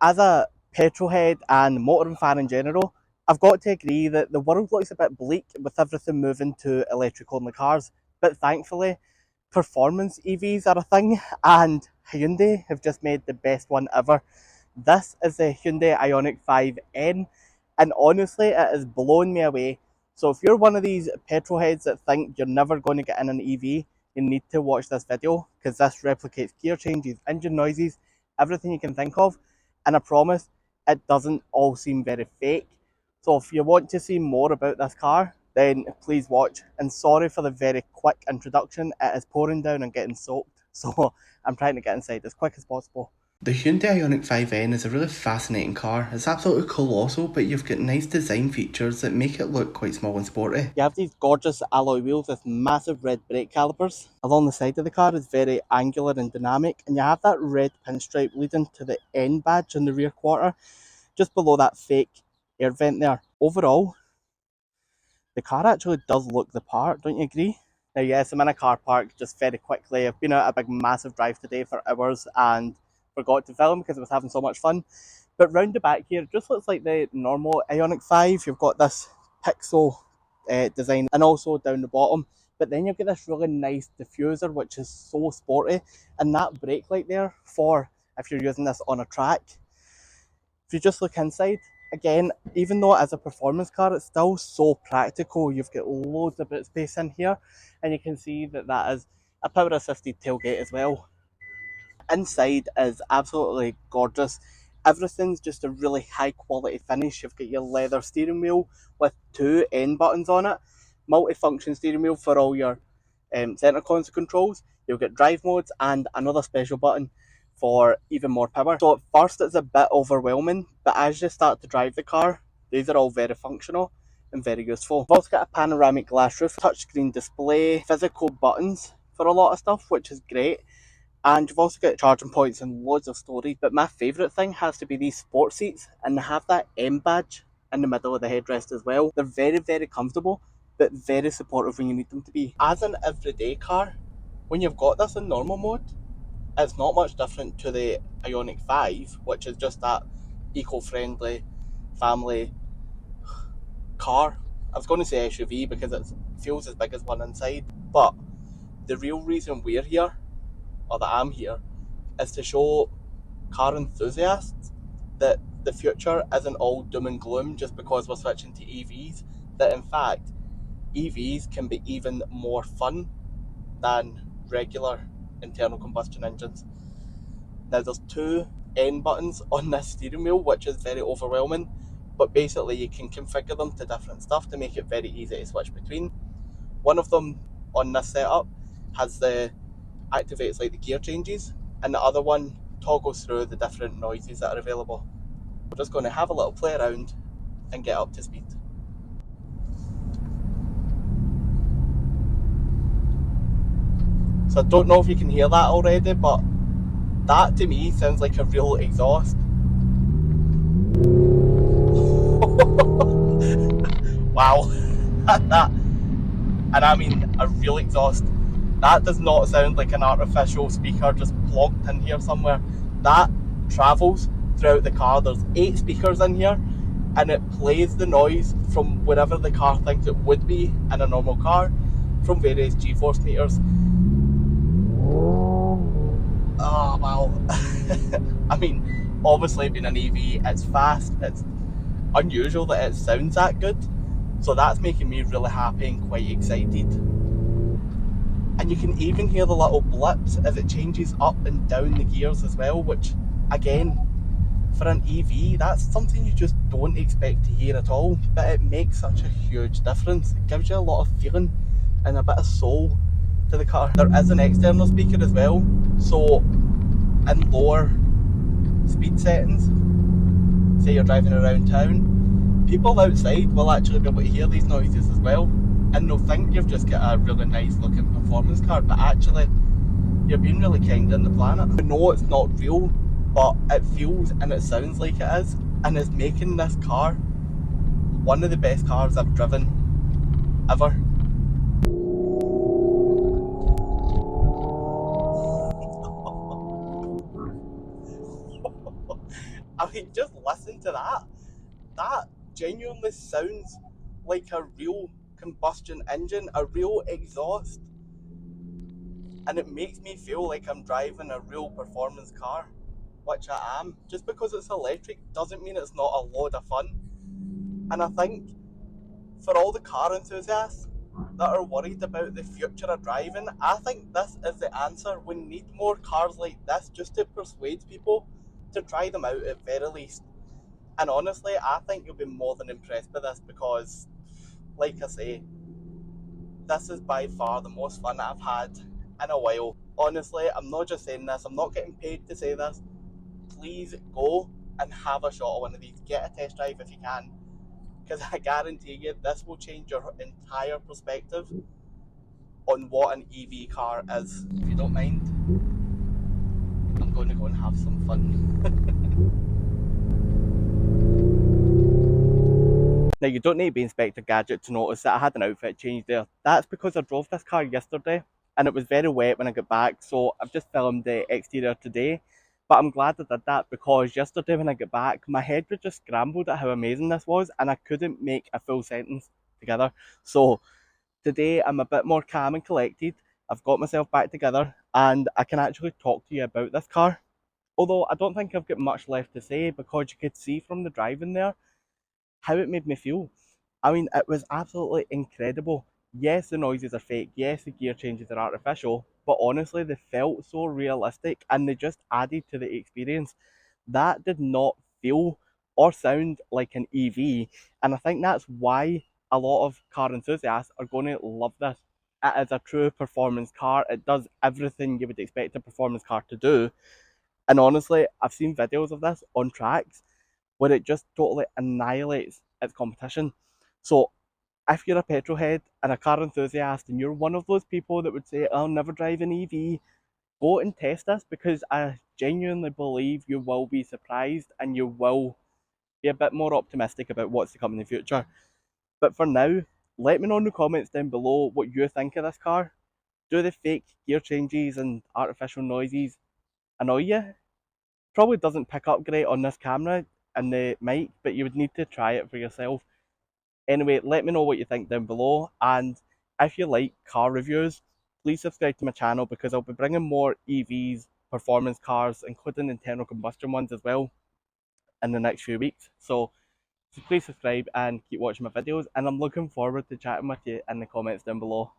As a petrol head and motoring fan in general, I've got to agree that the world looks a bit bleak with everything moving to electric only cars, but thankfully, performance EVs are a thing, and Hyundai have just made the best one ever. This is the Hyundai Ioniq 5N, and honestly, it has blown me away. So, if you're one of these petrol heads that think you're never going to get in an EV, you need to watch this video because this replicates gear changes, engine noises, everything you can think of. And I promise it doesn't all seem very fake. So if you want to see more about this car, then please watch. And sorry for the very quick introduction. It is pouring down and getting soaked. So I'm trying to get inside as quick as possible. The Hyundai Ioniq 5N is a really fascinating car. It's absolutely colossal, but you've got nice design features that make it look quite small and sporty. You have these gorgeous alloy wheels with massive red brake calipers. Along the side of the car is very angular and dynamic, and you have that red pinstripe leading to the N badge in the rear quarter, just below that fake air vent there. Overall, the car actually does look the part, don't you agree? Now yes, I'm in a car park just very quickly. I've been out a big massive drive today for hours and forgot to film because I was having so much fun. But round the back here, it just looks like the normal Ioniq 5. You've got this pixel design and also down the bottom. But then you've got this really nice diffuser, which is so sporty. And that brake light there for if you're using this on a track. If you just look inside, again, even though it is a performance car, it's still so practical. You've got loads of boot space in here, and you can see that that is a power assisted tailgate as well. Inside is absolutely gorgeous. Everything's just a really high quality finish. You've got your leather steering wheel with two N buttons on it, multi-function steering wheel for all your centre console controls. You'll get drive modes and another special button for even more power. So at first it's a bit overwhelming, but as you start to drive the car, these are all very functional and very useful. You've also got a panoramic glass roof, touchscreen display, physical buttons for a lot of stuff, which is great. And you've also got charging points and loads of storage. But my favourite thing has to be these sport seats, and they have that M badge in the middle of the headrest as well. They're very, very comfortable, but very supportive when you need them to be. As an everyday car, when you've got this in normal mode, it's not much different to the Ioniq 5, which is just that eco-friendly family car. I was going to say SUV because it feels as big as one inside, but the real reason we're here, or that I'm here, is to show car enthusiasts that the future isn't all doom and gloom just because we're switching to EVs, that in fact EVs can be even more fun than regular internal combustion engines. Now there's two N buttons on this steering wheel, which is very overwhelming, but basically you can configure them to different stuff to make it very easy to switch between. One of them on this setup has the activates like the gear changes, and the other one toggles through the different noises that are available. We're just going to have a little play around and get up to speed. So I don't know if you can hear that already, but that to me sounds like a real exhaust. Wow. That, and I mean a real exhaust. That does not sound like an artificial speaker just plugged in here somewhere. That travels throughout the car. There's 8 speakers in here, and it plays the noise from wherever the car thinks it would be in a normal car, from various G-force meters. Oh wow. I mean, obviously being an EV, it's fast, it's unusual that it sounds that good, so that's making me really happy and quite excited. And you can even hear the little blips as it changes up and down the gears as well, which again, for an EV, that's something you just don't expect to hear at all, but it makes such a huge difference. It gives you a lot of feeling and a bit of soul to the car. There is an external speaker as well, so in lower speed settings, say you're driving around town, people outside will actually be able to hear these noises as well, and they'll think you've just got a really nice looking performance car, but actually you're being really kind on the planet. I know it's not real, but it feels and it sounds like it is, and it's making this car one of the best cars I've driven ever. I mean, just listen to that. That genuinely sounds like a real combustion engine, a real exhaust, and it makes me feel like I'm driving a real performance car, which I am. Just because it's electric doesn't mean it's not a load of fun. And I think for all the car enthusiasts that are worried about the future of driving, I think this is the answer. We need more cars like this just to persuade people to try them out at very least. And honestly, I think you'll be more than impressed by this because, like I say, this is by far the most fun I've had in a while. Honestly, I'm not just saying this, I'm not getting paid to say this. Please go and have a shot of one of these. Get a test drive if you can, because I guarantee you this will change your entire perspective on what an EV car is. If you don't mind, I'm going to go and have some fun. Now, you don't need to be Inspector Gadget to notice that I had an outfit change there. That's because I drove this car yesterday and it was very wet when I got back, so I've just filmed the exterior today. But I'm glad I did that because yesterday when I got back, my head was just scrambled at how amazing this was and I couldn't make a full sentence together. So today I'm a bit more calm and collected. I've got myself back together and I can actually talk to you about this car. Although I don't think I've got much left to say because you could see from the driving there how it made me feel. I mean, it was absolutely incredible. Yes, the noises are fake. Yes, the gear changes are artificial. But honestly, they felt so realistic and they just added to the experience. That did not feel or sound like an EV. And I think that's why a lot of car enthusiasts are going to love this. It is a true performance car. It does everything you would expect a performance car to do. And honestly, I've seen videos of this on tracks where it just totally annihilates its competition. So if you're a petrol head and a car enthusiast and you're one of those people that would say, I'll never drive an EV, go and test this because I genuinely believe you will be surprised and you will be a bit more optimistic about what's to come in the future. But for now, let me know in the comments down below what you think of this car. Do the fake gear changes and artificial noises annoy you? Probably doesn't pick up great on this camera and the mic, but you would need to try it for yourself. Anyway, let me know what you think down below, and if you like car reviews, please subscribe to my channel because I'll be bringing more EVs, performance cars, including internal combustion ones as well, in the next few weeks. So please subscribe and keep watching my videos, and I'm looking forward to chatting with you in the comments down below.